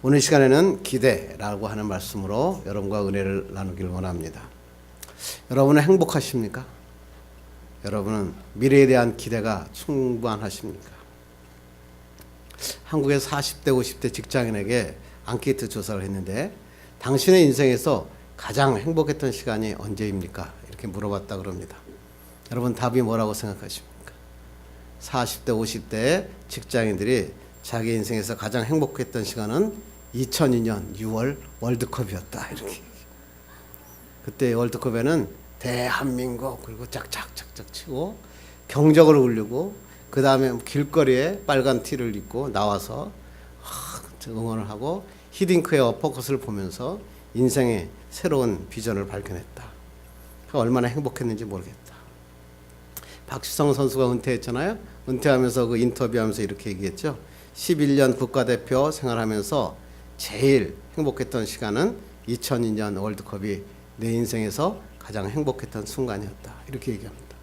오늘 시간에는 기대라고 하는 말씀으로 여러분과 은혜를 나누길 원합니다. 여러분은 행복하십니까? 여러분은 미래에 대한 기대가 충분하십니까? 한국의 40대, 50대 직장인에게 앙케이트 조사를 했는데 당신의 인생에서 가장 행복했던 시간이 언제입니까? 이렇게 물어봤다 그럽니다. 여러분 답이 뭐라고 생각하십니까? 40대, 50대 직장인들이 자기 인생에서 가장 행복했던 시간은 2002년 6월 월드컵이었다. 이렇게. 그때 월드컵에는 대한민국 그리고 짝짝짝짝 치고 경적을 울리고 그 다음에 길거리에 빨간 티를 입고 나와서 응원을 하고 히딩크의 포커스를 보면서 인생의 새로운 비전을 발견했다. 얼마나 행복했는지 모르겠다. 박지성 선수가 은퇴했잖아요. 은퇴하면서 그 인터뷰하면서 이렇게 얘기했죠. 11년 국가대표 생활하면서 제일 행복했던 시간은 2002년 월드컵이 내 인생에서 가장 행복했던 순간이었다. 이렇게 얘기합니다.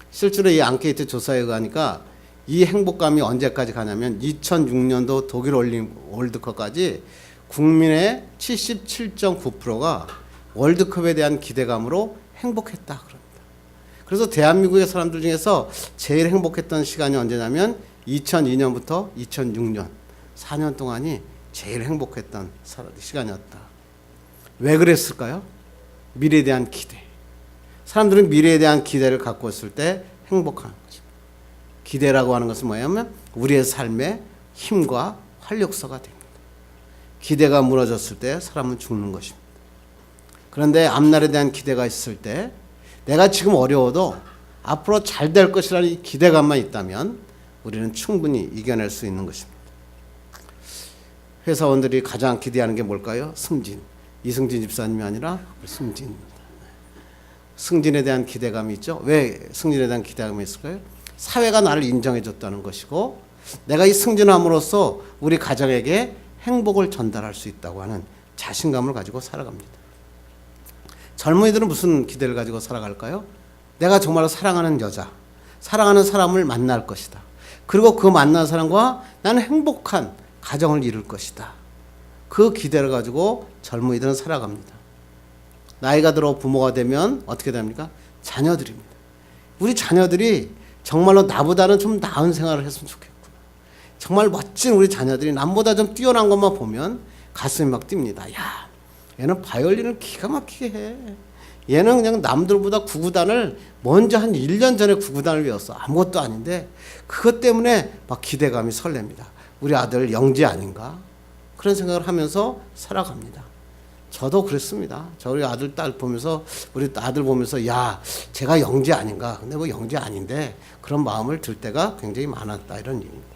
실제로 이 앙케이트 조사에 의하니까 이 행복감이 언제까지 가냐면 2006년도 독일 월드컵까지 국민의 77.9%가 월드컵에 대한 기대감으로 행복했다 그럽니다. 그래서 대한민국의 사람들 중에서 제일 행복했던 시간이 언제냐면 2002년부터 2006년 4년 동안이 제일 행복했던 시간이었다. 왜 그랬을까요? 미래에 대한 기대. 사람들은 미래에 대한 기대를 갖고 있을 때 행복한 거죠. 기대라고 하는 것은 뭐냐면 우리의 삶의 힘과 활력소가 됩니다. 기대가 무너졌을 때 사람은 죽는 것입니다. 그런데 앞날에 대한 기대가 있을 때 내가 지금 어려워도 앞으로 잘 될 것이라는 이 기대감만 있다면 우리는 충분히 이겨낼 수 있는 것입니다. 회사원들이 가장 기대하는 게 뭘까요? 승진. 이승진 집사님이 아니라 승진입니다. 승진에 대한 기대감이 있죠. 왜 승진에 대한 기대감이 있을까요? 사회가 나를 인정해 줬다는 것이고 내가 이 승진함으로써 우리 가정에게 행복을 전달할 수 있다고 하는 자신감을 가지고 살아갑니다. 젊은이들은 무슨 기대를 가지고 살아갈까요? 내가 정말 사랑하는 여자, 사랑하는 사람을 만날 것이다. 그리고 그 만난 사람과 나는 행복한 가정을 이룰 것이다. 그 기대를 가지고 젊은이들은 살아갑니다. 나이가 들어 부모가 되면 어떻게 됩니까? 자녀들입니다. 우리 자녀들이 정말로 나보다는 좀 나은 생활을 했으면 좋겠구나. 정말 멋진 우리 자녀들이 남보다 좀 뛰어난 것만 보면 가슴이 막 뜁니다. 야, 얘는 바이올린을 기가 막히게 해. 얘는 그냥 남들보다 구구단을 먼저 한 1년 전에 구구단을 외웠어. 아무것도 아닌데 그것 때문에 막 기대감이 설렙니다. 우리 아들 영재 아닌가? 그런 생각을 하면서 살아갑니다. 저도 그랬습니다. 저희 아들 딸 보면서 우리 아들 보면서 야, 제가 영재 아닌가? 근데 뭐 영재 아닌데 그런 마음을 들 때가 굉장히 많았다 이런 얘기입니다.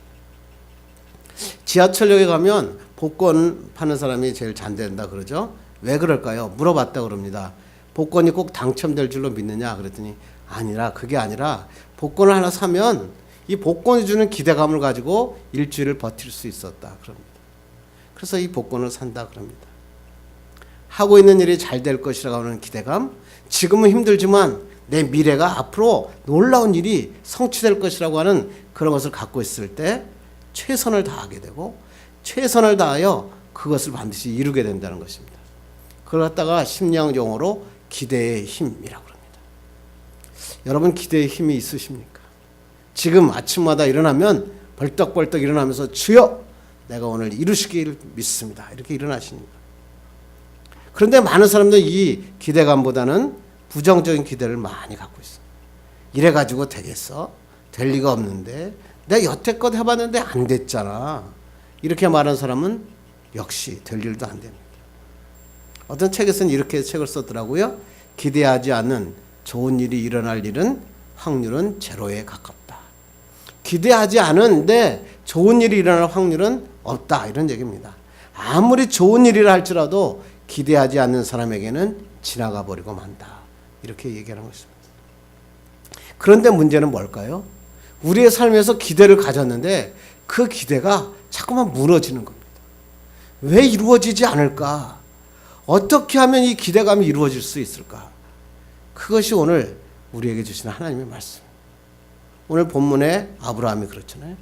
지하철역에 가면 복권 파는 사람이 제일 잘 된다 그러죠. 왜 그럴까요? 물어봤다 그럽니다. 복권이 꼭 당첨될 줄로 믿느냐? 그랬더니 아니라 그게 아니라 복권을 하나 사면 이 복권이 주는 기대감을 가지고 일주일을 버틸 수 있었다 그럽니다. 그래서 이 복권을 산다 그럽니다. 하고 있는 일이 잘 될 것이라고 하는 기대감, 지금은 힘들지만 내 미래가 앞으로 놀라운 일이 성취될 것이라고 하는 그런 것을 갖고 있을 때 최선을 다하게 되고 최선을 다하여 그것을 반드시 이루게 된다는 것입니다. 그걸 갖다가 심리학 용어로 기대의 힘이라고 합니다. 여러분 기대의 힘이 있으십니까? 지금 아침마다 일어나면 벌떡벌떡 일어나면서 주여 내가 오늘 이루시길 믿습니다. 이렇게 일어나십니까? 그런데 많은 사람들은 이 기대감보다는 부정적인 기대를 많이 갖고 있어요. 이래가지고 되겠어? 될 리가 없는데 내가 여태껏 해봤는데 안 됐잖아. 이렇게 말하는 사람은 역시 될 일도 안 됩니다. 어떤 책에서는 이렇게 책을 썼더라고요. 기대하지 않는 좋은 일이 일어날 일은 확률은 제로에 가깝다. 기대하지 않은데 좋은 일이 일어날 확률은 없다. 이런 얘기입니다. 아무리 좋은 일이라 할지라도 기대하지 않는 사람에게는 지나가 버리고 만다. 이렇게 얘기하는 것입니다. 그런데 문제는 뭘까요? 우리의 삶에서 기대를 가졌는데 그 기대가 자꾸만 무너지는 겁니다. 왜 이루어지지 않을까? 어떻게 하면 이 기대감이 이루어질 수 있을까? 그것이 오늘 우리에게 주시는 하나님의 말씀. 오늘 본문에 아브라함이 그렇잖아요.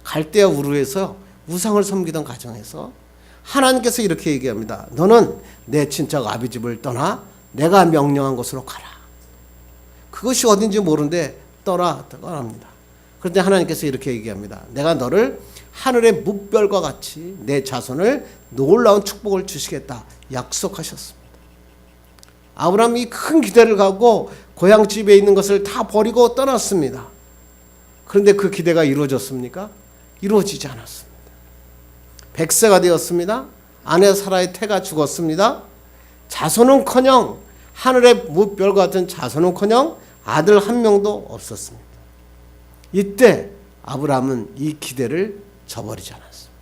갈대아 우르에서 우상을 섬기던 가정에서 하나님께서 이렇게 얘기합니다. 너는 내 친척 아비 집을 떠나 내가 명령한 곳으로 가라. 그것이 어딘지 모르는데 떠납니다. 그런데 하나님께서 이렇게 얘기합니다. 내가 너를 하늘의 뭇별과 같이 내 자손을 놀라운 축복을 주시겠다 약속하셨습니다. 아브라함이 큰 기대를 갖고 고향집에 있는 것을 다 버리고 떠났습니다. 그런데 그 기대가 이루어졌습니까? 이루어지지 않았습니다. 100세가 되었습니다. 아내 사라의 태가 죽었습니다. 자손은커녕 하늘의 뭇별 같은 자손은커녕 아들 한 명도 없었습니다. 이때 아브라함은 이 기대를 저버리지 않았습니다.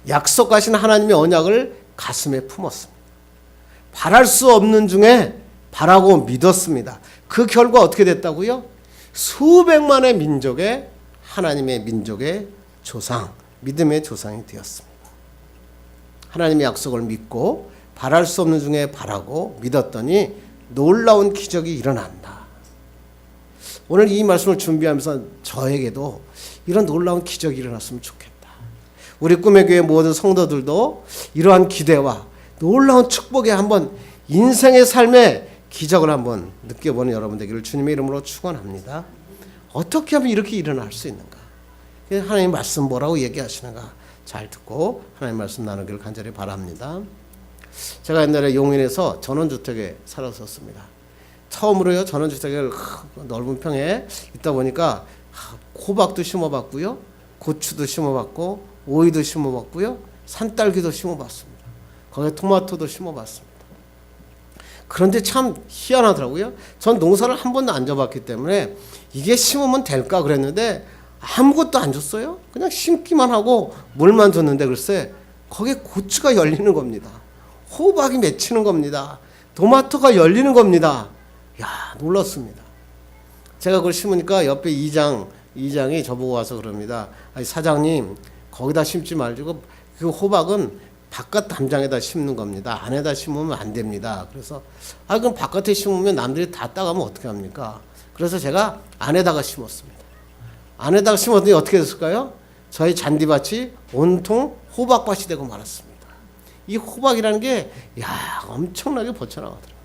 약속하신 하나님의 언약을 가슴에 품었습니다. 바랄 수 없는 중에 바라고 믿었습니다. 그 결과 어떻게 됐다고요? 수백만의 민족의 하나님의 민족의 조상, 믿음의 조상이 되었습니다. 하나님의 약속을 믿고 바랄 수 없는 중에 바라고 믿었더니 놀라운 기적이 일어난다. 오늘 이 말씀을 준비하면서 저에게도 이런 놀라운 기적이 일어났으면 좋겠다. 우리 꿈의 교회 모든 성도들도 이러한 기대와 놀라운 축복에 한번 인생의 삶의 기적을 한번 느껴보는 여러분 되기를 주님의 이름으로 축원합니다. 어떻게 하면 이렇게 일어날 수 있는가? 하나님 말씀 뭐라고 얘기하시는가? 잘 듣고 하나님 말씀 나누기를 간절히 바랍니다. 제가 옛날에 용인에서 전원주택에 살았었습니다. 처음으로요 전원주택을 넓은 평에 있다 보니까 호박도 심어봤고요, 고추도 심어봤고, 오이도 심어봤고요, 산딸기도 심어봤습니다. 거기에 토마토도 심어봤습니다. 그런데 참 희한하더라고요. 전 농사를 한 번도 안 져봤기 때문에 이게 심으면 될까 그랬는데 아무것도 안 줬어요. 그냥 심기만 하고 물만 줬는데 글쎄 거기에 고추가 열리는 겁니다. 호박이 맺히는 겁니다. 토마토가 열리는 겁니다. 야, 놀랐습니다. 제가 그걸 심으니까 옆에 이장이 저보고 와서 그럽니다. 아니, 사장님 거기다 심지 말고 그 호박은 바깥 담장에다 심는 겁니다. 안에다 심으면 안 됩니다. 그래서 그럼 바깥에 심으면 남들이 다 따가면 어떻게 합니까? 그래서 제가 안에다가 심었습니다. 안에다가 심었더니 어떻게 됐을까요? 저희 잔디밭이 온통 호박밭이 되고 말았습니다. 이 호박이라는 게 엄청나게 번쳐나가더라고요.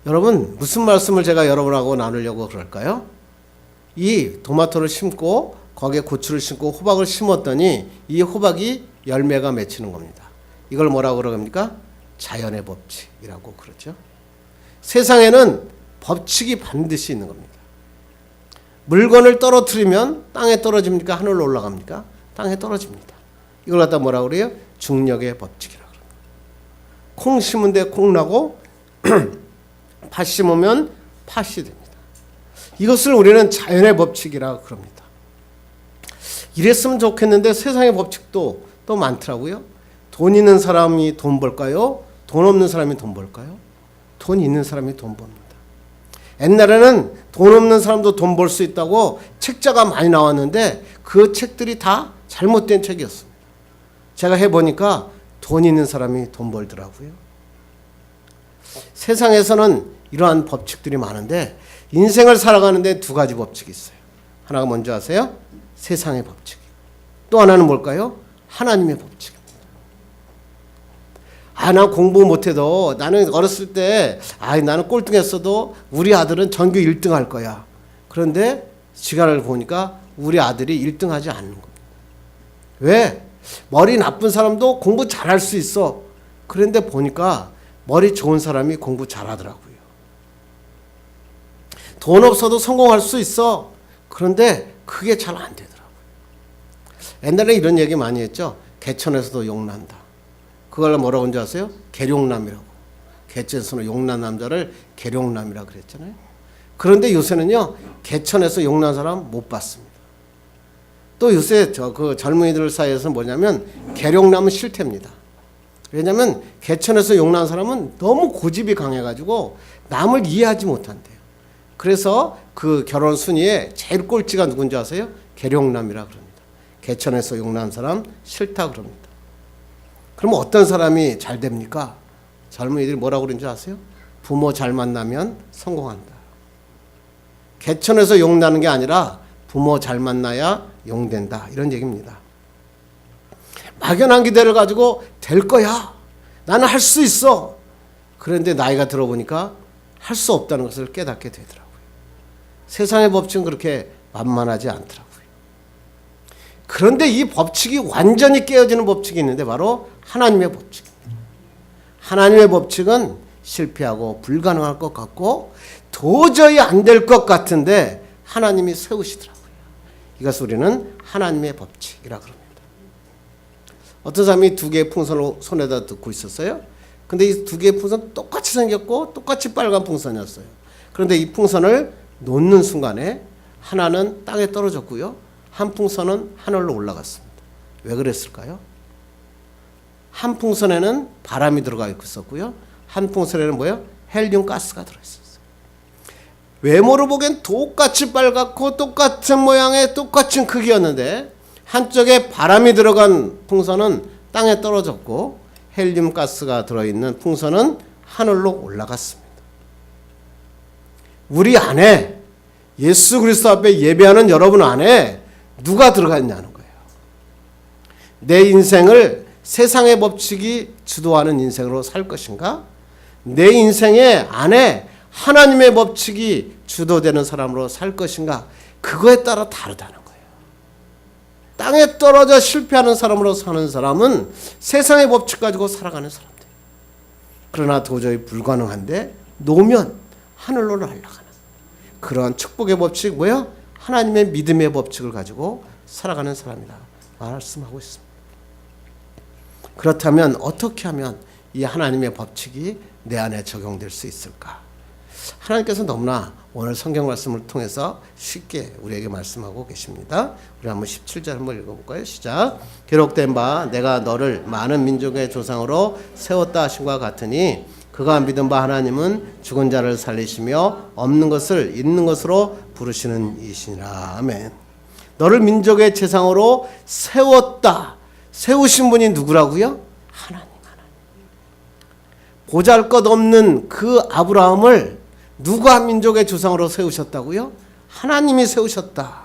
여러분 무슨 말씀을 제가 여러분하고 나누려고 그럴까요? 이 토마토를 심고 거기에 고추를 심고 호박을 심었더니 이 호박이 열매가 맺히는 겁니다. 이걸 뭐라고 그럽니까? 자연의 법칙이라고 그러죠. 세상에는 법칙이 반드시 있는 겁니다. 물건을 떨어뜨리면 땅에 떨어집니까? 하늘로 올라갑니까? 땅에 떨어집니다. 이걸 갖다 뭐라고 그래요? 중력의 법칙이라고 그래요. 콩 심은 데 콩 나고 팥 심으면 팥이 됩니다. 이것을 우리는 자연의 법칙이라고 그럽니다. 이랬으면 좋겠는데 세상의 법칙도 또 많더라고요. 돈 있는 사람이 돈 벌까요? 돈 없는 사람이 돈 벌까요? 돈 있는 사람이 돈 법니다. 옛날에는 돈 없는 사람도 돈 벌 수 있다고 책자가 많이 나왔는데 그 책들이 다 잘못된 책이었습니다. 제가 해보니까 돈 있는 사람이 돈 벌더라고요. 세상에서는 이러한 법칙들이 많은데 인생을 살아가는데 두 가지 법칙이 있어요. 하나가 뭔지 아세요? 세상의 법칙. 또 하나는 뭘까요? 하나님의 법칙입니다. 난 공부 못해도 나는 어렸을 때 나는 꼴등했어도 우리 아들은 전교 1등 할 거야. 그런데 시간을 보니까 우리 아들이 1등 하지 않는 겁니다. 왜? 머리 나쁜 사람도 공부 잘할 수 있어. 그런데 보니까 머리 좋은 사람이 공부 잘하더라고요. 돈 없어도 성공할 수 있어. 그런데 그게 잘 안 되더라고요. 옛날에 이런 얘기 많이 했죠. 개천에서도 용난다. 그걸 뭐라고 하는지 아세요? 계룡남이라고. 개천에서는 용난 남자를 계룡남이라고 그랬잖아요. 그런데 요새는요, 개천에서 용난 사람 못 봤습니다. 또 요새 그 젊은이들 사이에서는 뭐냐면 계룡남은 싫답니다. 왜냐하면 개천에서 용난 사람은 너무 고집이 강해가지고 남을 이해하지 못한대요. 그래서 그 결혼 순위에 제일 꼴찌가 누군지 아세요? 계룡남이라 그럽니다. 개천에서 용난 사람 싫다 그럽니다. 그럼 어떤 사람이 잘 됩니까? 젊은이들이 뭐라고 그러는지 아세요? 부모 잘 만나면 성공한다. 개천에서 용나는 게 아니라 부모 잘 만나야 용된다. 이런 얘기입니다. 막연한 기대를 가지고 될 거야. 나는 할 수 있어. 그런데 나이가 들어보니까 할 수 없다는 것을 깨닫게 되더라고요. 세상의 법칙은 그렇게 만만하지 않더라고요. 그런데 이 법칙이 완전히 깨어지는 법칙이 있는데 바로 하나님의 법칙입니다. 하나님의 법칙은 실패하고 불가능할 것 같고 도저히 안 될 것 같은데 하나님이 세우시더라고요. 이것을 우리는 하나님의 법칙이라고 합니다. 어떤 사람이 두 개의 풍선을 손에다 넣고 있었어요. 근데 이 두 개의 풍선 똑같이 생겼고 똑같이 빨간 풍선이었어요. 그런데 이 풍선을 놓는 순간에 하나는 땅에 떨어졌고요. 한 풍선은 하늘로 올라갔습니다. 왜 그랬을까요? 한 풍선에는 바람이 들어가 있었고요. 한 풍선에는 뭐예요? 헬륨 가스가 들어있었어요. 외모로 보기엔 똑같이 빨갛고 똑같은 모양의 똑같은 크기였는데 한쪽에 바람이 들어간 풍선은 땅에 떨어졌고 헬륨 가스가 들어있는 풍선은 하늘로 올라갔습니다. 우리 안에 예수 그리스도 앞에 예배하는 여러분 안에 누가 들어가 있냐는 거예요. 내 인생을 세상의 법칙이 주도하는 인생으로 살 것인가? 내 인생의 안에 하나님의 법칙이 주도되는 사람으로 살 것인가? 그거에 따라 다르다는 거예요. 땅에 떨어져 실패하는 사람으로 사는 사람은 세상의 법칙 가지고 살아가는 사람들. 그러나 도저히 불가능한데 놓으면 하늘로 날아가는 그런 축복의 법칙 뭐예요? 하나님의 믿음의 법칙을 가지고 살아가는 사람이다 말씀하고 있습니다. 그렇다면 어떻게 하면 이 하나님의 법칙이 내 안에 적용될 수 있을까? 하나님께서 너무나 오늘 성경 말씀을 통해서 쉽게 우리에게 말씀하고 계십니다. 우리 한번 17절 한번 읽어볼까요? 시작. 기록된 바 내가 너를 많은 민족의 조상으로 세웠다 하신 것 같으니 그가 믿은 바 하나님은 죽은 자를 살리시며 없는 것을 있는 것으로 부르시는 이시니라. 아멘. 너를 민족의 재상으로 세웠다. 세우신 분이 누구라고요? 하나님. 보잘것없는 그 아브라함을 누가 민족의 조상으로 세우셨다고요? 하나님이 세우셨다.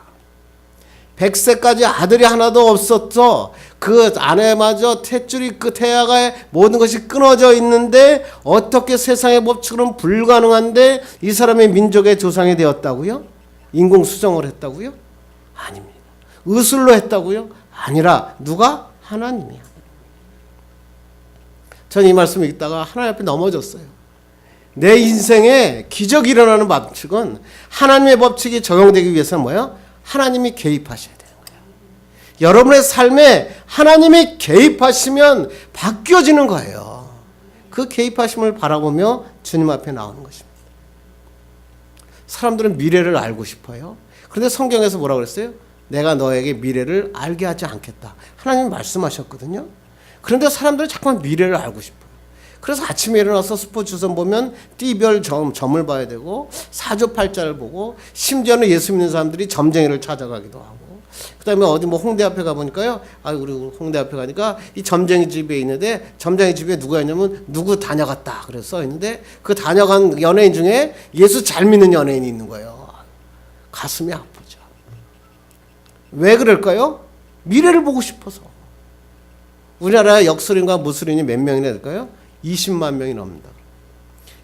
100세까지 아들이 하나도 없었어. 그 아내마저 탯줄이 그 태아가 모든 것이 끊어져 있는데 어떻게 세상의 법칙으로는 불가능한데 이 사람의 민족의 조상이 되었다고요? 인공수정을 했다고요? 아닙니다. 의술로 했다고요? 아니라 누가? 하나님이야. 저는 이 말씀을 읽다가 하나님 앞에 넘어졌어요. 내 인생에 기적이 일어나는 법칙은 하나님의 법칙이 적용되기 위해서는 뭐예요? 하나님이 개입하셔야 되는 거예요. 여러분의 삶에 하나님이 개입하시면 바뀌어지는 거예요. 그 개입하심을 바라보며 주님 앞에 나오는 것입니다. 사람들은 미래를 알고 싶어요. 그런데 성경에서 뭐라고 그랬어요? 내가 너에게 미래를 알게 하지 않겠다. 하나님이 말씀하셨거든요. 그런데 사람들은 자꾸만 미래를 알고 싶어요. 그래서 아침에 일어나서 스포츠선 보면 띠별 점을 봐야 되고 사주팔자를 보고 심지어는 예수 믿는 사람들이 점쟁이를 찾아가기도 하고 그다음에 어디 뭐 홍대 앞에 가보니까요. 우리 홍대 앞에 가니까 이 점쟁이 집에 있는데 점쟁이 집에 누가 있냐면 누구 다녀갔다 그래서 써 있는데 그 다녀간 연예인 중에 예수 잘 믿는 연예인이 있는 거예요. 가슴이 아프죠. 왜 그럴까요? 미래를 보고 싶어서. 우리나라 역술인과 무술인이 몇 명이나 될까요? 20만 명이 넘는다.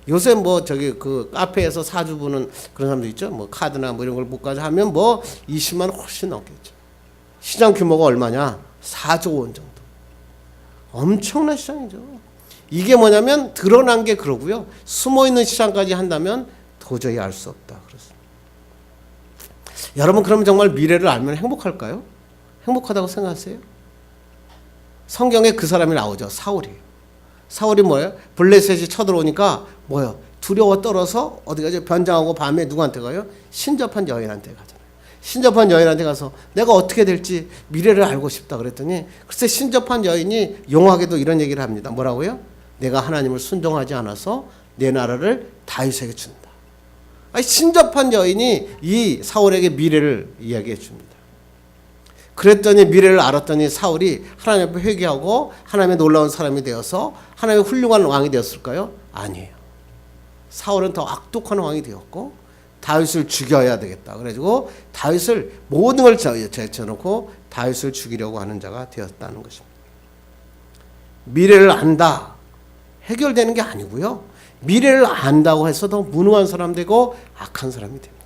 요새 뭐 저기 그 카페에서 사주 보는 그런 사람도 있죠. 뭐 카드나 뭐 이런 걸 못까지 하면 뭐 20만 훨씬 넘겠죠. 시장 규모가 얼마냐? 4조 원 정도. 엄청난 시장이죠. 이게 뭐냐면 드러난 게 그러고요. 숨어 있는 시장까지 한다면 도저히 알 수 없다. 그렇습니다. 여러분 그러면 정말 미래를 알면 행복할까요? 행복하다고 생각하세요? 성경에 그 사람이 나오죠. 사울이에요. 사울이 뭐예요? 블레셋이 쳐들어오니까 뭐예요? 두려워 떨어서 어디 가죠? 변장하고 밤에 누구한테 가요? 신접한 여인한테 가잖아요. 신접한 여인한테 가서 내가 어떻게 될지 미래를 알고 싶다 그랬더니 글쎄 신접한 여인이 용하게도 이런 얘기를 합니다. 뭐라고요? 내가 하나님을 순종하지 않아서 내 나라를 다윗에게 준다. 신접한 여인이 이 사울에게 미래를 이야기해 줍니다. 그랬더니 미래를 알았더니 사울이 하나님 앞에 회개하고 하나님의 놀라운 사람이 되어서 하나님의 훌륭한 왕이 되었을까요? 아니에요. 사울은 더 악독한 왕이 되었고 다윗을 죽여야 되겠다. 그래가지고 다윗을 모든 걸 제쳐놓고 다윗을 죽이려고 하는 자가 되었다는 것입니다. 미래를 안다. 해결되는 게 아니고요. 미래를 안다고 해서 더 무능한 사람 되고 악한 사람이 됩니다.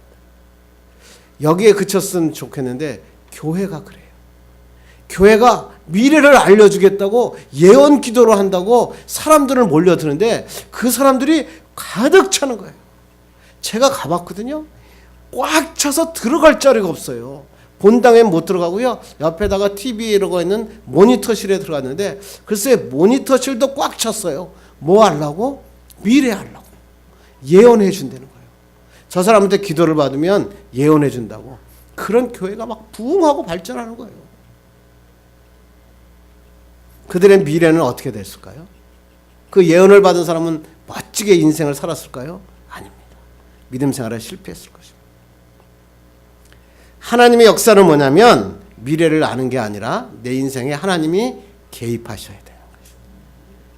여기에 그쳤으면 좋겠는데 교회가 그래요. 교회가 미래를 알려주겠다고 예언 기도를 한다고 사람들을 몰려드는데 그 사람들이 가득 차는 거예요. 제가 가봤거든요. 꽉 차서 들어갈 자리가 없어요. 본당에 못 들어가고요. 옆에다가 TV 이러고 있는 모니터실에 들어갔는데 글쎄 모니터실도 꽉 찼어요. 뭐 하려고? 미래 하려고. 예언해 준다는 거예요. 저 사람한테 기도를 받으면 예언해 준다고. 그런 교회가 막 부흥하고 발전하는 거예요. 그들의 미래는 어떻게 됐을까요? 그 예언을 받은 사람은 멋지게 인생을 살았을까요? 아닙니다. 믿음 생활에 실패했을 것입니다. 하나님의 역사는 뭐냐면 미래를 아는 게 아니라 내 인생에 하나님이 개입하셔야 돼요.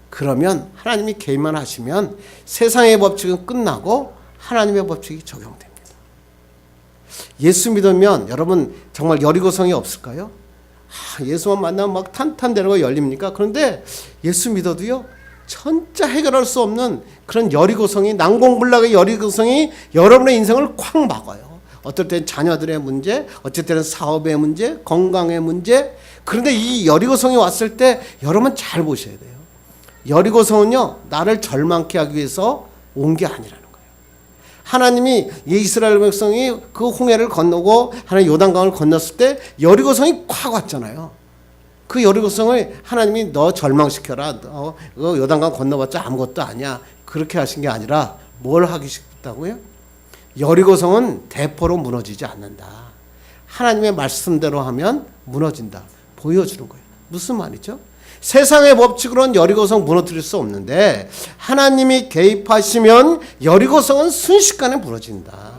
그러면 하나님이 개입만 하시면 세상의 법칙은 끝나고 하나님의 법칙이 적용됩니다. 예수 믿으면 여러분 정말 여리고성이 없을까요? 예수만 만나면 막 탄탄대로가 열립니까? 그런데 예수 믿어도요 진짜 해결할 수 없는 그런 여리고성이, 난공불락의 여리고성이 여러분의 인생을 콱 막아요. 어떨 때는 자녀들의 문제, 어쩔 때는 사업의 문제, 건강의 문제. 그런데 이 여리고성이 왔을 때 여러분 잘 보셔야 돼요. 여리고성은요 나를 절망케 하기 위해서 온 게 아니라는 거예요. 하나님이 이스라엘 백성이 그 홍해를 건너고 하나님 요단강을 건넜을 때 여리고성이 콱 왔잖아요. 그 여리고성을 하나님이 너 절망시켜라. 너 요단강 건너봤자 아무것도 아니야. 그렇게 하신 게 아니라 뭘 하기 싶다고요? 여리고성은 대포로 무너지지 않는다. 하나님의 말씀대로 하면 무너진다. 보여주는 거예요. 무슨 말이죠? 세상의 법칙으로는 여리고성 무너뜨릴 수 없는데 하나님이 개입하시면 여리고성은 순식간에 무너진다.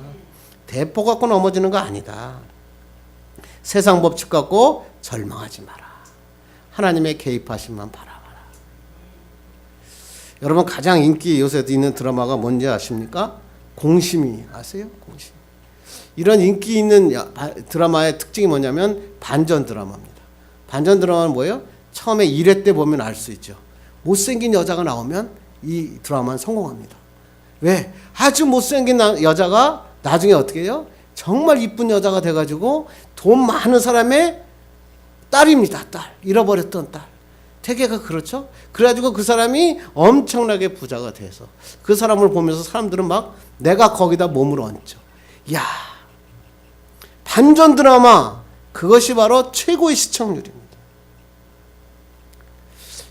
대포 갖고 넘어지는 거 아니다. 세상 법칙 갖고 절망하지 마라. 하나님의 개입하심만 바라봐라. 여러분 가장 인기 요새 있는 드라마가 뭔지 아십니까? 공심이 아세요? 공심. 이런 인기 있는 드라마의 특징이 뭐냐면 반전 드라마입니다. 반전 드라마는 뭐예요? 처음에 1회 때 보면 알 수 있죠. 못생긴 여자가 나오면 이 드라마는 성공합니다. 왜? 아주 못생긴 여자가 나중에 어떻게 해요? 정말 이쁜 여자가 돼가지고 돈 많은 사람의 딸입니다. 딸. 잃어버렸던 딸. 대개가 그렇죠. 그래가지고 그 사람이 엄청나게 부자가 돼서 그 사람을 보면서 사람들은 막 내가 거기다 몸을 얹죠. 이야, 반전 드라마, 그것이 바로 최고의 시청률입니다.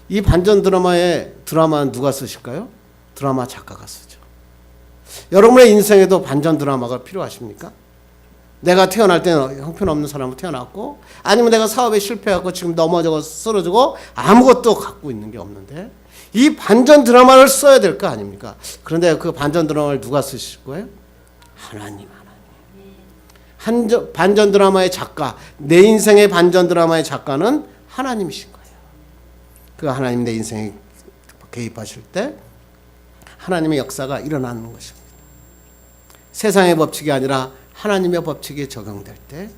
이 반전 드라마는 누가 쓰실까요? 드라마 작가가 쓰죠. 여러분의 인생에도 반전 드라마가 필요하십니까? 내가 태어날 때는 형편없는 사람으로 태어났고, 아니면 내가 사업에 실패하고 지금 넘어져서 쓰러지고 아무것도 갖고 있는 게 없는데 이 반전 드라마를 써야 될 거 아닙니까? 그런데 그 반전 드라마를 누가 쓰실 거예요? 하나님. 반전 드라마의 작가, 내 인생의 반전 드라마의 작가는 하나님이신 거예요. 그 하나님 내 인생에 개입하실 때 하나님의 역사가 일어나는 것입니다. 세상의 법칙이 아니라 하나님의 법칙이 적용될 때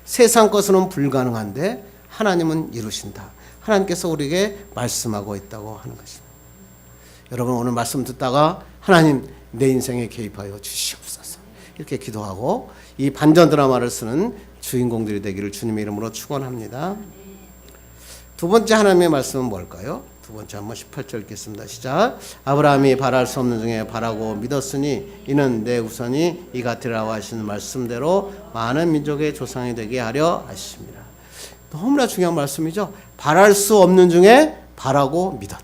세상 것은 불가능한데 하나님은 이루신다. 하나님께서 우리에게 말씀하고 있다고 하는 것입니다. 여러분 오늘 말씀 듣다가 하나님 내 인생에 개입하여 주시옵소서 이렇게 기도하고 이 반전 드라마를 쓰는 주인공들이 되기를 주님의 이름으로 축원합니다. 두 번째 하나님의 말씀은 뭘까요? 두 번째 한번 18절 읽겠습니다. 시작. 아브라함이 바랄 수 없는 중에 바라고 믿었으니 이는 내 후손이 이 같으리라고 하시는 말씀대로 많은 민족의 조상이 되게 하려 하십니다. 너무나 중요한 말씀이죠. 바랄 수 없는 중에 바라고 믿었다.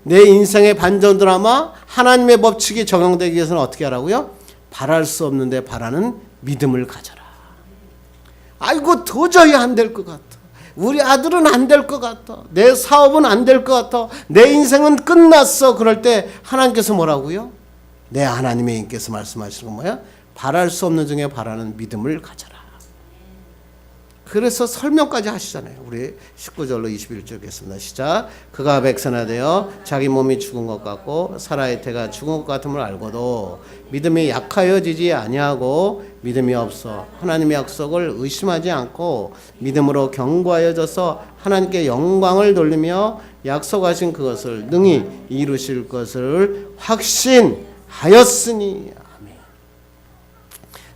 내 인생의 반전 드라마 하나님의 법칙이 적용되기 위해서는 어떻게 하라고요? 바랄 수 없는데 바라는 믿음을 가져라. 아이고 도저히 안 될 것 같아. 우리 아들은 안 될 것 같아. 내 사업은 안 될 것 같아. 내 인생은 끝났어. 그럴 때 하나님께서 뭐라고요? 내 하나님의 인께서 말씀하시는 건 뭐야? 바랄 수 없는 중에 바라는 믿음을 가져라. 그래서 설명까지 하시잖아요. 우리 19절로 21절 읽겠습니다. 시작. 그가 백선하되어 자기 몸이 죽은 것 같고 사라의 태가 죽은 것 같음을 알고도 믿음이 약하여지지 아니하고 믿음이 없어 하나님의 약속을 의심하지 않고 믿음으로 견고하여져서 하나님께 영광을 돌리며 약속하신 그것을 능히 이루실 것을 확신하였으니. 아멘.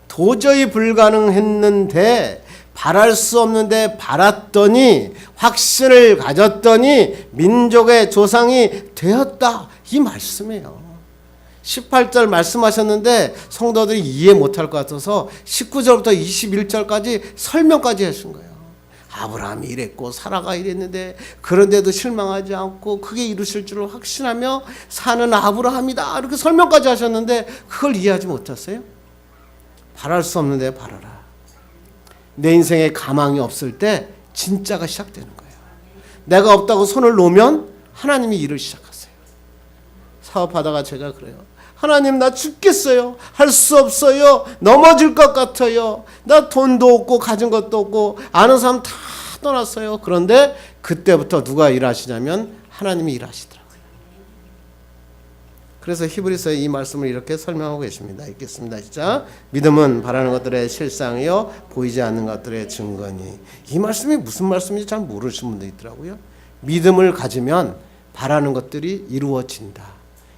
도저히 불가능했는데 바랄 수 없는데 바랐더니 확신을 가졌더니 민족의 조상이 되었다. 이 말씀이에요. 18절 말씀하셨는데 성도들이 이해 못할 것 같아서 19절부터 21절까지 설명까지 하신 거예요. 아브라함이 이랬고 사라가 이랬는데 그런데도 실망하지 않고 그게 이루실 줄을 확신하며 사는 아브라함이다. 이렇게 설명까지 하셨는데 그걸 이해하지 못했어요. 바랄 수 없는데 바라라. 내 인생에 가망이 없을 때 진짜가 시작되는 거예요. 내가 없다고 손을 놓으면 하나님이 일을 시작하세요. 사업하다가 제가 그래요. 하나님 나 죽겠어요. 할 수 없어요. 넘어질 것 같아요. 나 돈도 없고 가진 것도 없고 아는 사람 다 떠났어요. 그런데 그때부터 누가 일하시냐면 하나님이 일하시더라고요. 그래서 히브리서에 이 말씀을 이렇게 설명하고 계십니다. 읽겠습니다. 시작. 믿음은 바라는 것들의 실상이요 보이지 않는 것들의 증거니. 이 말씀이 무슨 말씀인지 잘 모르시는 분도 있더라고요. 믿음을 가지면 바라는 것들이 이루어진다.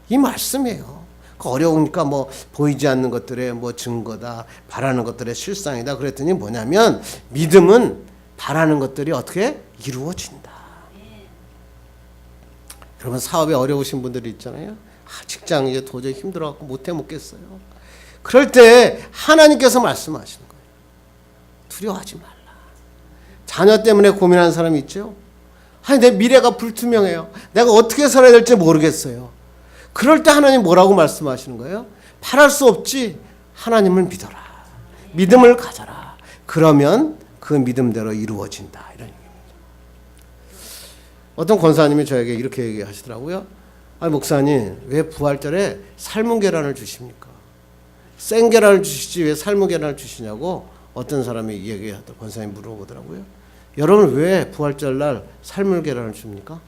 이 말씀이에요. 어려우니까 뭐 보이지 않는 것들의 뭐 증거다, 바라는 것들의 실상이다. 그랬더니 뭐냐면 믿음은 바라는 것들이 어떻게 이루어진다. 여러분 사업에 어려우신 분들이 있잖아요. 직장 이제 도저히 힘들어갖고 못해 먹겠어요. 그럴 때 하나님께서 말씀하시는 거예요. 두려워하지 말라. 자녀 때문에 고민하는 사람이 있죠. 아니 내 미래가 불투명해요. 내가 어떻게 살아야 될지 모르겠어요. 그럴 때 하나님 뭐라고 말씀하시는 거예요? 바랄 수 없지. 하나님을 믿어라. 믿음을 가져라. 그러면 그 믿음대로 이루어진다. 이런 얘기입니다. 어떤 권사님이 저에게 이렇게 얘기하시더라고요. 아니 목사님 왜 부활절에 삶은 계란을 주십니까? 생 계란을 주시지 왜 삶은 계란을 주시냐고 어떤 사람이 얘기하더라고요. 권사님 물어보더라고요. 여러분 왜 부활절날 삶은 계란을 줍니까?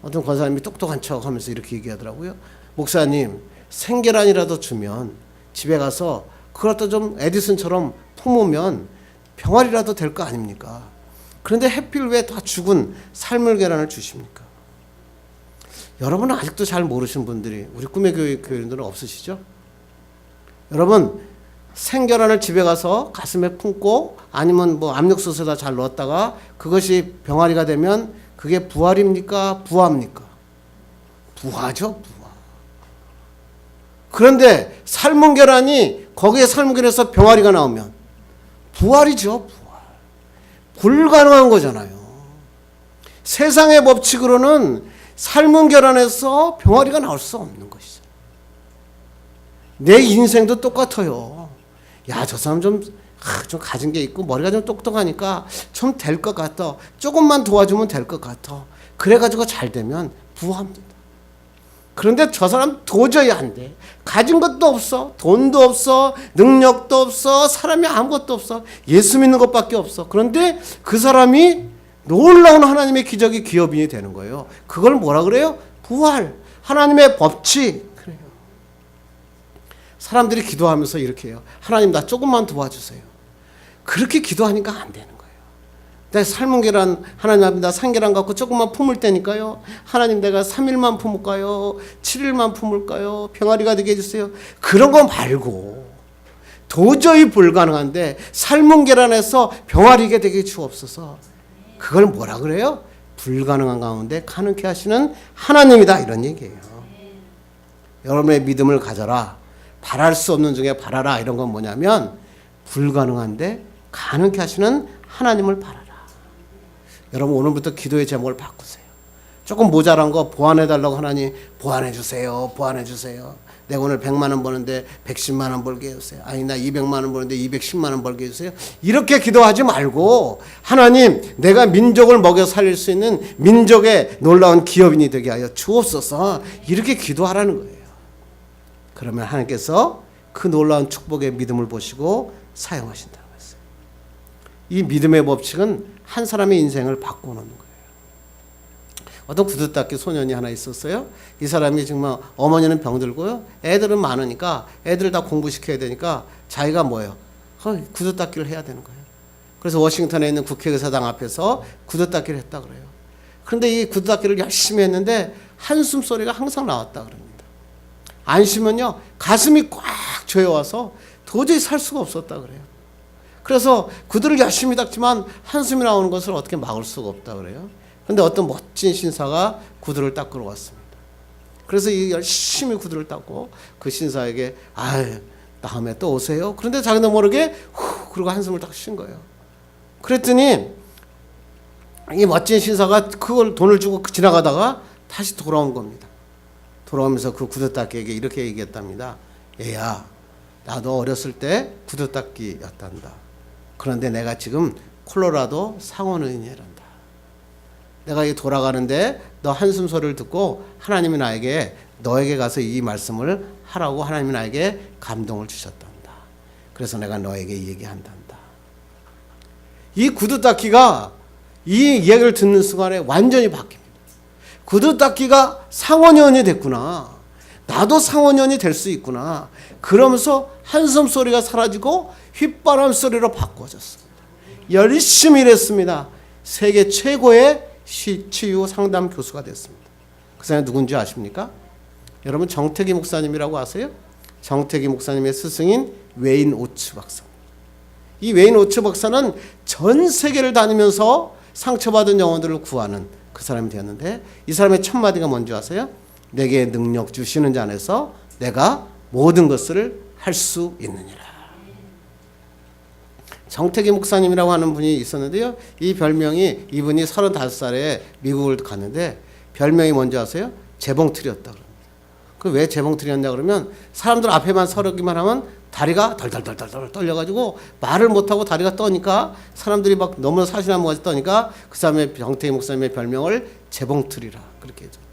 어떤 권사님이 똑똑한 척 하면서 이렇게 얘기하더라고요. 목사님 생계란이라도 주면 집에 가서 그것도 좀 에디슨처럼 품으면 병아리라도 될 거 아닙니까? 그런데 해필 왜 다 죽은 삶을 계란을 주십니까? 여러분은 아직도 잘 모르시는 분들이 우리 꿈의 교인들은 없으시죠? 여러분 생계란을 집에 가서 가슴에 품고 아니면 뭐 압력솥에다 잘 넣었다가 그것이 병아리가 되면 그게 부활입니까? 부화입니까? 부화죠, 부화. 그런데 삶은 계란이 거기에 삶은 계란에서 병아리가 나오면 부활이죠, 부활. 불가능한 거잖아요. 세상의 법칙으로는 삶은 계란에서 병아리가 나올 수 없는 것이죠. 내 인생도 똑같아요. 야, 저 사람 좀 가진 게 있고 머리가 좀 똑똑하니까 좀 될 것 같아. 조금만 도와주면 될 것 같아. 그래가지고 잘 되면 부합니다. 그런데 저 사람 도저히 안 돼. 가진 것도 없어. 돈도 없어. 능력도 없어. 사람이 아무것도 없어. 예수 믿는 것밖에 없어. 그런데 그 사람이 놀라운 하나님의 기적이 기업인이 되는 거예요. 그걸 뭐라 그래요? 부활. 하나님의 법칙. 그래요. 사람들이 기도하면서 이렇게 해요. 하나님 나 조금만 도와주세요. 그렇게 기도하니까 안 되는 거예요. 내가 삶은 계란 하나님 앞에 나 생계란 갖고 조금만 품을 테니까요. 하나님 내가 3일만 품을까요? 7일만 품을까요? 병아리가 되게 해주세요. 그런 거 말고 도저히 불가능한데 삶은 계란에서 병아리가 되게 주옵소서. 그걸 뭐라 그래요? 불가능한 가운데 가능케 하시는 하나님이다. 이런 얘기예요. 여러분의 믿음을 가져라. 바랄 수 없는 중에 바라라. 이런 건 뭐냐면 불가능한데 가능케 하시는 하나님을 바라라. 여러분 오늘부터 기도의 제목을 바꾸세요. 조금 모자란 거 보완해달라고 하나님 보완해 주세요. 보완해 주세요. 내가 오늘 100만 원 버는데 110만 원 벌게 해주세요. 아니 나 200만 원 버는데 210만 원 벌게 해주세요. 이렇게 기도하지 말고 하나님 내가 민족을 먹여 살릴 수 있는 민족의 놀라운 기업인이 되게 하여 주옵소서. 이렇게 기도하라는 거예요. 그러면 하나님께서 그 놀라운 축복의 믿음을 보시고 사용하신다고 했어요. 이 믿음의 법칙은 한 사람의 인생을 바꿔놓는 거예요. 어떤 구두닦이 소년이 하나 있었어요. 이 사람이 정말 어머니는 병들고요. 애들은 많으니까 애들 다 공부시켜야 되니까 자기가 뭐예요? 구두닦이를 해야 되는 거예요. 그래서 워싱턴에 있는 국회의사당 앞에서 구두닦이를 했다 그래요. 그런데 이 구두닦이를 열심히 했는데 한숨 소리가 항상 나왔다 그럽니다. 안 쉬면요 가슴이 꽉 조여와서 도저히 살 수가 없었다 그래요. 그래서 구두를 열심히 닦지만 한숨이 나오는 것을 어떻게 막을 수가 없다 그래요. 그런데 어떤 멋진 신사가 구두를 닦으러 왔습니다. 그래서 이 열심히 구두를 닦고 그 신사에게 다음에 또 오세요. 그런데 자기도 모르게 그러고 한숨을 딱 쉰 거예요. 그랬더니 이 멋진 신사가 그걸 돈을 주고 지나가다가 다시 돌아온 겁니다. 돌아오면서 그 구두닦이에게 이렇게 얘기했답니다. 얘야, 나도 어렸을 때 구두닦이였단다. 그런데 내가 지금 콜로라도 상원의원이란다. 내가 이 돌아가는데 너 한숨 소리를 듣고 하나님이 나에게 너에게 가서 이 말씀을 하라고 하나님이 나에게 감동을 주셨단다. 그래서 내가 너에게 얘기한단다. 이 구두닦이가 이 이야기를 듣는 순간에 완전히 바뀝니다. 구두닦이가 상원의원이 됐구나. 나도 상원의원이 될 수 있구나. 그러면서 한숨 소리가 사라지고 휘바람 소리로 바꿔졌습니다. 열심히 일했습니다. 세계 최고의 치유 상담 교수가 됐습니다. 그 사람이 누군지 아십니까? 여러분 정태기 목사님이라고 아세요? 정태기 목사님의 스승인 웨인 오츠 박사. 이 웨인 오츠 박사는 전 세계를 다니면서 상처받은 영혼들을 구하는 그 사람이 되었는데 이 사람의 첫 마디가 뭔지 아세요? 내게 능력 주시는 자 안에서 내가 모든 것을 할 수 있느니라. 정태기 목사님이라고 하는 분이 있었는데요. 이 별명이 이분이 35살에 미국을 갔는데 별명이 뭔지 아세요? 재봉틀이었다 그럽니다. 그 왜 재봉틀이었냐 그러면 사람들 앞에만 서기만 하면 다리가 덜덜덜덜 떨려가지고 말을 못하고 다리가 떠니까 사람들이 막 너무 사시나무 같이 떠니까 그 사람의 정태기 목사님의 별명을 재봉틀이라 그렇게 해줬다.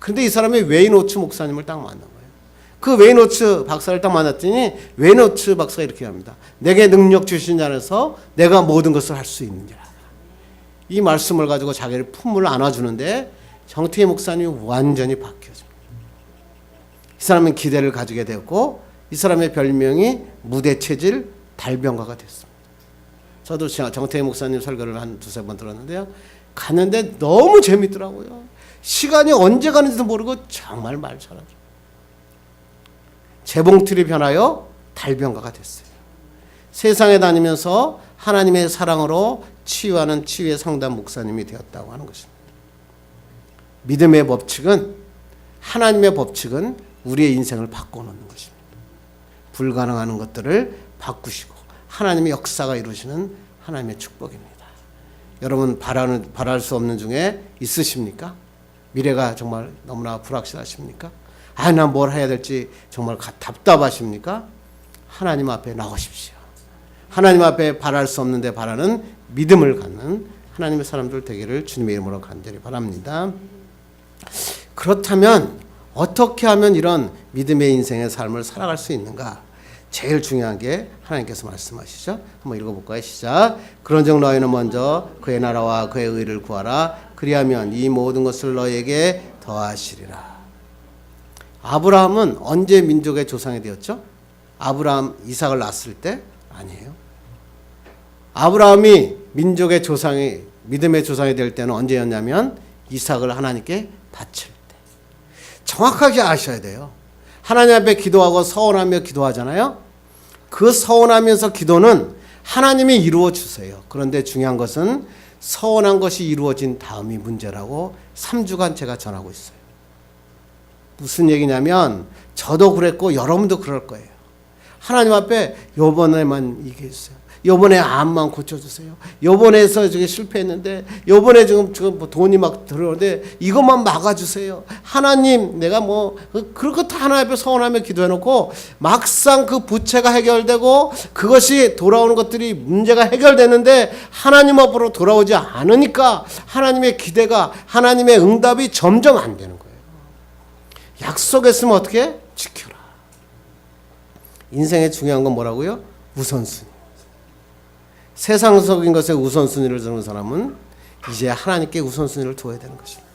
그런데 이 사람이 웨인오츠 목사님을 딱 만난 거예요. 그 웨인오츠 박사를 딱 만났더니 웨인오츠 박사가 이렇게 합니다. 내게 능력 주신 자에서 내가 모든 것을 할 수 있느니라. 이 말씀을 가지고 자기를 품을 안아주는데 정태기 목사님이 완전히 바뀌어집니다. 이 사람은 기대를 가지게 되었고 이 사람의 별명이 무대체질 달병가가 됐습니다. 저도 정태기 목사님 설교를 한 두세 번 들었는데요. 갔는데 너무 재밌더라고요. 시간이 언제 가는지도 모르고 정말 말 잘하죠. 재봉틀이 변하여 달병가가 됐어요. 세상에 다니면서 하나님의 사랑으로 치유하는 치유의 상담 목사님이 되었다고 하는 것입니다. 믿음의 법칙은 하나님의 법칙은 우리의 인생을 바꿔놓는 것입니다. 불가능한 것들을 바꾸시고 하나님의 역사가 이루시는 하나님의 축복입니다. 여러분 바랄 수 없는 중에 있으십니까? 미래가 정말 너무나 불확실하십니까? 난 뭘 해야 될지 정말 답답하십니까? 하나님 앞에 나오십시오. 하나님 앞에 바랄 수 없는데 바라는 믿음을 갖는 하나님의 사람들 되기를 주님의 이름으로 간절히 바랍니다. 그렇다면 어떻게 하면 이런 믿음의 인생의 삶을 살아갈 수 있는가? 제일 중요한 게 하나님께서 말씀하시죠. 한번 읽어볼까요? 시작. 그런즉 너희는 먼저 그의 나라와 그의 의를 구하라. 그리하면 이 모든 것을 너희에게 더하시리라. 아브라함은 언제 민족의 조상이 되었죠? 아브라함 이삭을 낳았을 때? 아니에요. 아브라함이 민족의 조상이 믿음의 조상이 될 때는 언제였냐면 이삭을 하나님께 바칠 때. 정확하게 아셔야 돼요. 하나님 앞에 기도하고 서원하며 기도하잖아요. 그 서원하면서 기도는 하나님이 이루어 주세요. 그런데 중요한 것은 서원한 것이 이루어진 다음이 문제라고 3주간 제가 전하고 있어요. 무슨 얘기냐면 저도 그랬고 여러분도 그럴 거예요. 하나님 앞에 요번에만 이게 있어요. 요번에 암만 고쳐주세요. 요번에서 저게 실패했는데 요번에 지금 돈이 막 들어오는데 이것만 막아주세요. 하나님 내가 그렇게 다 하나님 앞에 서원하며 기도해놓고 막상 그 부채가 해결되고 그것이 돌아오는 것들이 문제가 해결되는데 하나님 앞으로 돌아오지 않으니까 하나님의 기대가 하나님의 응답이 점점 안 되는 거예요. 약속했으면 어떻게? 지켜라. 인생의 중요한 건 뭐라고요? 우선순위. 세상적인 것에 우선순위를 두는 사람은 이제 하나님께 우선순위를 두어야 되는 것입니다.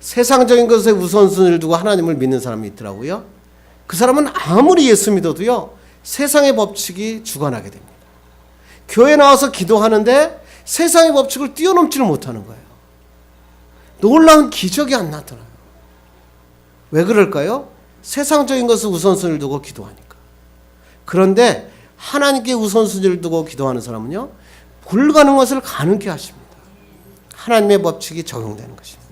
세상적인 것에 우선순위를 두고 하나님을 믿는 사람이 있더라고요. 그 사람은 아무리 예수 믿어도요, 세상의 법칙이 주관하게 됩니다. 교회 나와서 기도하는데 세상의 법칙을 뛰어넘지를 못하는 거예요. 놀라운 기적이 안 나타나요. 왜 그럴까요? 세상적인 것을 우선순위를 두고 기도하니까. 그런데 하나님께 우선순위를 두고 기도하는 사람은요, 불가능한 것을 가능케 하십니다. 하나님의 법칙이 적용되는 것입니다.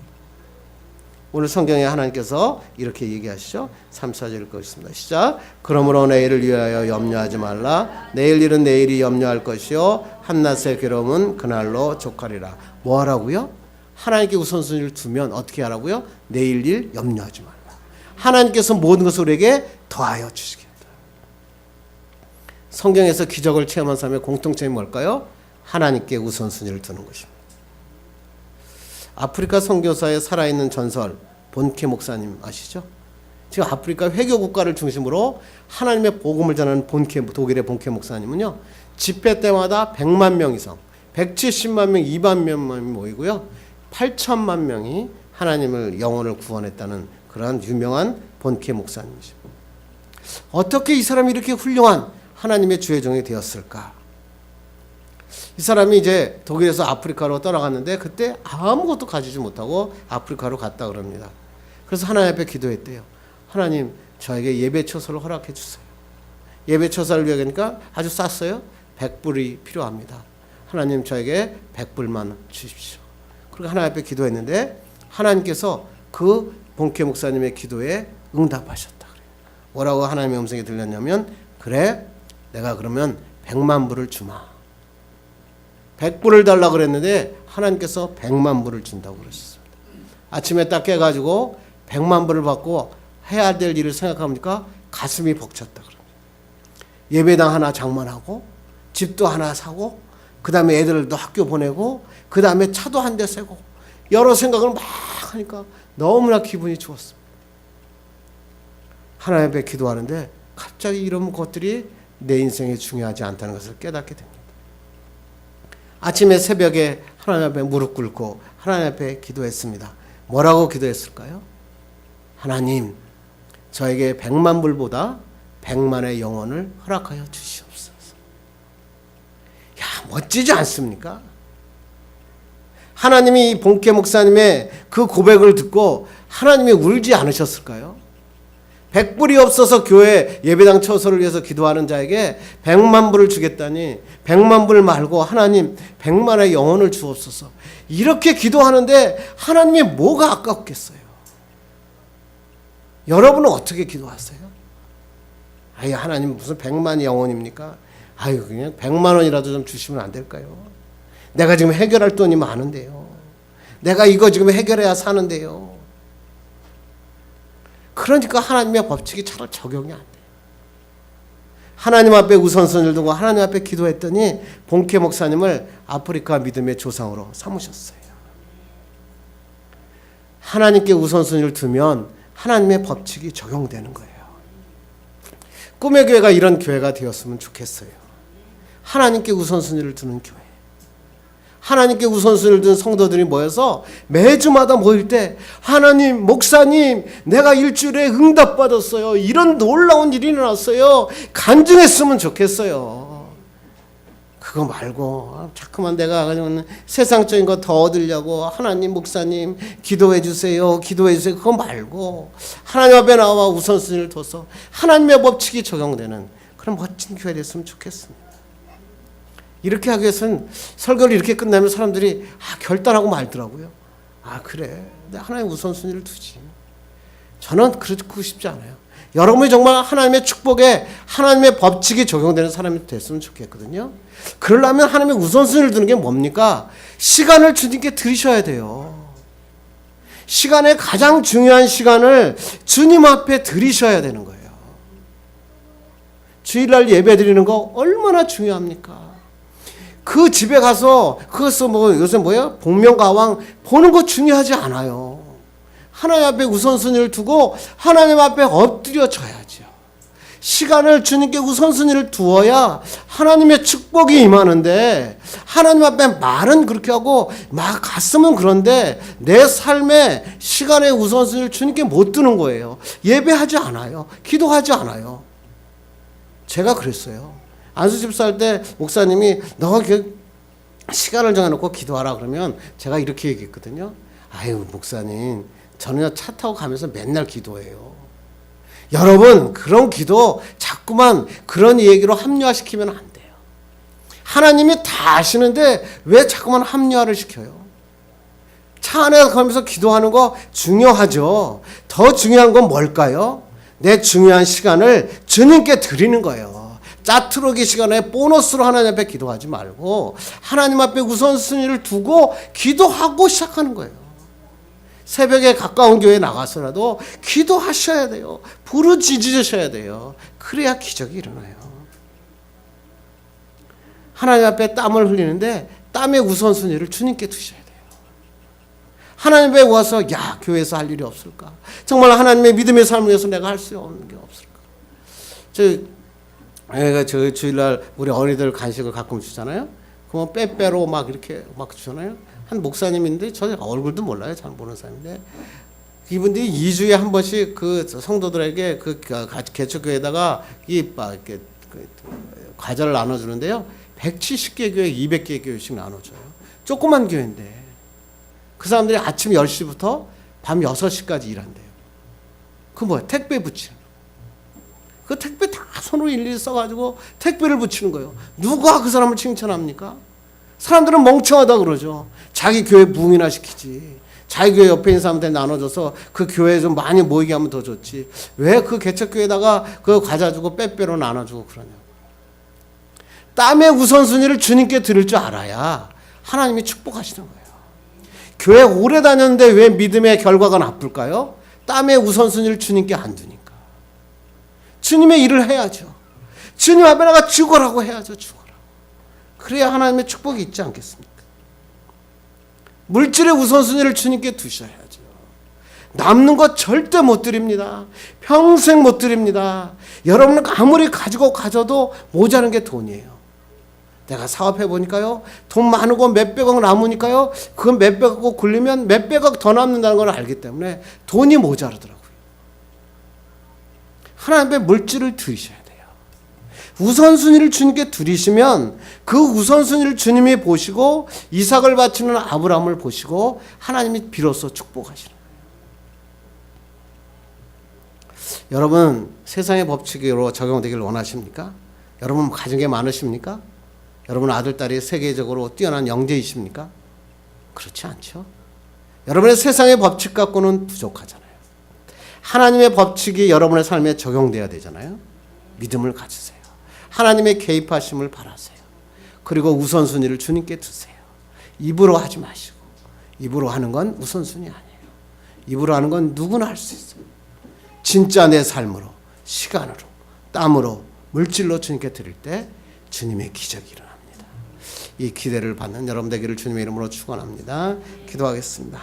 오늘 성경에 하나님께서 이렇게 얘기하시죠. 3, 4절 읽겠습니다. 시작. 그러므로 내일을 위하여 염려하지 말라. 내일 일은 내일이 염려할 것이요 한낮의 괴로움은 그날로 족하리라. 뭐 하라고요? 하나님께 우선순위를 두면 어떻게 하라고요? 내일 일 염려하지 말라. 하나님께서 모든 것을 우리에게 더하여 주시겠다. 성경에서 기적을 체험한 사람의 공통점이 뭘까요? 하나님께 우선순위를 두는 것입니다. 아프리카 선교사의 살아있는 전설 본케 목사님 아시죠? 지금 아프리카 회교 국가를 중심으로 하나님의 복음을 전하는 독일의 본케 목사님은요, 집회 때마다 100만 명 이상, 170만 명, 2만 명이 모이고요, 8천만 명이 하나님을 영혼을 구원했다는 그러한 유명한 본케 목사님이죠. 어떻게 이 사람이 이렇게 훌륭한 하나님의 주의 종이 되었을까? 이 사람이 이제 독일에서 아프리카로 떠나갔는데 그때 아무것도 가지지 못하고 아프리카로 갔다 그럽니다. 그래서 하나님 앞에 기도했대요. 하나님, 저에게 예배 처소를 허락해 주세요. 예배 처소를 위하니까 아주 쌌어요. 100불이 필요합니다. 하나님, 저에게 100불만 주십시오. 그리고 하나님 앞에 기도했는데 하나님께서 그 본케 목사님의 기도에 응답하셨다 그래요. 뭐라고 하나님의 음성이 들렸냐면, 그래, 내가 그러면 100만 불을 주마. 100불을 달라고 그랬는데 하나님께서 100만 불을 준다고 그러셨습니다. 아침에 딱 깨가지고 100만 불을 받고 해야 될 일을 생각합니까? 가슴이 벅찼다 그럽니다. 예배당 하나 장만하고 집도 하나 사고 그 다음에 애들도 학교 보내고 그 다음에 차도 한 대 사고 여러 생각을 막 하니까 너무나 기분이 좋았습니다. 하나님 앞에 기도하는데 갑자기 이런 것들이 내 인생에 중요하지 않다는 것을 깨닫게 됩니다. 아침에 새벽에 하나님 앞에 무릎 꿇고 하나님 앞에 기도했습니다. 뭐라고 기도했을까요? 하나님, 저에게 100만 불보다 100만의 영혼을 허락하여 주시옵소서. 야, 멋지지 않습니까? 하나님이 이 본케 목사님의 그 고백을 듣고 하나님이 울지 않으셨을까요? 100불이 없어서 교회 예배당 처소를 위해서 기도하는 자에게 100만 불을 주겠다니 100만 불 말고 하나님 100만의 영혼을 주옵소서. 이렇게 기도하는데 하나님이 뭐가 아깝겠어요? 여러분은 어떻게 기도하세요? 아유, 하나님 무슨 100만 영혼입니까? 아유, 그냥 100만 원이라도 좀 주시면 안 될까요? 내가 지금 해결할 돈이 많은데요. 내가 이거 지금 해결해야 사는데요. 그러니까 하나님의 법칙이 잘 적용이 안 돼요. 하나님 앞에 우선순위를 두고 하나님 앞에 기도했더니 본케 목사님을 아프리카 믿음의 조상으로 삼으셨어요. 하나님께 우선순위를 두면 하나님의 법칙이 적용되는 거예요. 꿈의 교회가 이런 교회가 되었으면 좋겠어요. 하나님께 우선순위를 두는 교회. 하나님께 우선순위를 둔 성도들이 모여서 매주마다 모일 때 하나님, 목사님, 내가 일주일에 응답받았어요. 이런 놀라운 일이 일어났어요. 간증했으면 좋겠어요. 그거 말고 자꾸만 내가 세상적인 거 더 얻으려고 하나님, 목사님 기도해 주세요. 기도해 주세요. 그거 말고 하나님 앞에 나와 우선순위를 둬서 하나님의 법칙이 적용되는 그런 멋진 교회 됐으면 좋겠습니다. 이렇게 하기 위해서는 설교를 이렇게 끝나면 사람들이 결단하고 말더라고요. 그래, 내가 하나님 우선순위를 두지. 저는 그렇고 싶지 않아요. 여러분이 정말 하나님의 축복에 하나님의 법칙이 적용되는 사람이 됐으면 좋겠거든요. 그러려면 하나님의 우선순위를 두는 게 뭡니까? 시간을 주님께 드리셔야 돼요. 시간의 가장 중요한 시간을 주님 앞에 드리셔야 되는 거예요. 주일날 예배 드리는 거 얼마나 중요합니까? 그 집에 가서 그것을 요새 복면가왕 보는 거 중요하지 않아요. 하나님 앞에 우선순위를 두고 하나님 앞에 엎드려져야죠. 시간을 주님께 우선순위를 두어야 하나님의 축복이 임하는데, 하나님 앞에 말은 그렇게 하고 막 가슴은 그런데 내 삶에 시간의 우선순위를 주님께 못 두는 거예요. 예배하지 않아요. 기도하지 않아요. 제가 그랬어요. 안수집사 할 때 목사님이 너 시간을 정해놓고 기도하라 그러면 제가 이렇게 얘기했거든요. 아유 목사님, 저는요 차 타고 가면서 맨날 기도해요. 여러분, 그런 기도 자꾸만 그런 얘기로 합리화시키면 안 돼요. 하나님이 다 아시는데 왜 자꾸만 합리화를 시켜요? 차 안에 가면서 기도하는 거 중요하죠. 더 중요한 건 뭘까요? 내 중요한 시간을 주님께 드리는 거예요. 짜투르기 시간에 보너스로 하나님 앞에 기도하지 말고 하나님 앞에 우선순위를 두고 기도하고 시작하는 거예요. 새벽에 가까운 교회에 나가서라도 기도하셔야 돼요. 부르짖으셔야 돼요. 그래야 기적이 일어나요. 하나님 앞에 땀을 흘리는데 땀의 우선순위를 주님께 두셔야 돼요. 하나님 앞에 와서 야, 교회에서 할 일이 없을까? 정말 하나님의 믿음의 삶을 위해서 내가 할 수 없는 게 없을까? 저 주일날 우리 어린이들 간식을 가끔 주잖아요. 그러면 빼빼로 막 이렇게 막 주잖아요. 한 목사님인데 저 얼굴도 몰라요. 잘 모르는 사람인데 이분들이 2주에 한 번씩 그 성도들에게 그 개척교회에다가 이렇게 과자를 나눠주는데요. 170개 교회, 200개 교회씩 나눠줘요. 조그만 교회인데 그 사람들이 아침 10시부터 밤 6시까지 일한대요. 그 뭐야? 택배 붙이는. 그 택배 다 손으로 일일이 써가지고 택배를 붙이는 거예요. 누가 그 사람을 칭찬합니까? 사람들은 멍청하다 그러죠. 자기 교회 부흥이나 시키지. 자기 교회 옆에 있는 사람한테 나눠줘서 그 교회에 좀 많이 모이게 하면 더 좋지. 왜 그 개척교회에다가 그 과자 주고 빼빼로 나눠주고 그러냐. 땀의 우선순위를 주님께 드릴 줄 알아야 하나님이 축복하시는 거예요. 교회 오래 다녔는데 왜 믿음의 결과가 나쁠까요? 땀의 우선순위를 주님께 안 두니까. 주님의 일을 해야죠. 주님 앞에 나가 죽어라고 해야죠. 죽어라. 그래야 하나님의 축복이 있지 않겠습니까? 물질의 우선순위를 주님께 두셔야죠. 남는 것 절대 못 드립니다. 평생 못 드립니다. 여러분은 아무리 가져도 모자란 게 돈이에요. 내가 사업해 보니까요, 돈 많은 거 몇백억 남으니까요, 그 몇백억 굴리면 몇백억 더 남는다는 걸 알기 때문에 돈이 모자르더라고요. 하나님의 물질을 드리셔야 돼요. 우선순위를 주님께 드리시면 그 우선순위를 주님이 보시고 이삭을 바치는 아브라함을 보시고 하나님이 비로소 축복하시는 거예요. 여러분, 세상의 법칙으로 적용되기를 원하십니까? 여러분 가진 게 많으십니까? 여러분 아들, 딸이 세계적으로 뛰어난 영재이십니까? 그렇지 않죠. 여러분의 세상의 법칙 갖고는 부족하잖아요. 하나님의 법칙이 여러분의 삶에 적용돼야 되잖아요. 믿음을 가지세요. 하나님의 개입하심을 바라세요. 그리고 우선순위를 주님께 두세요. 입으로 하지 마시고. 입으로 하는 건 우선순위 아니에요. 입으로 하는 건 누구나 할 수 있어요. 진짜 내 삶으로, 시간으로, 땀으로, 물질로 주님께 드릴 때 주님의 기적이 일어납니다. 이 기대를 받는 여러분 되기를 주님의 이름으로 축원합니다. 기도하겠습니다.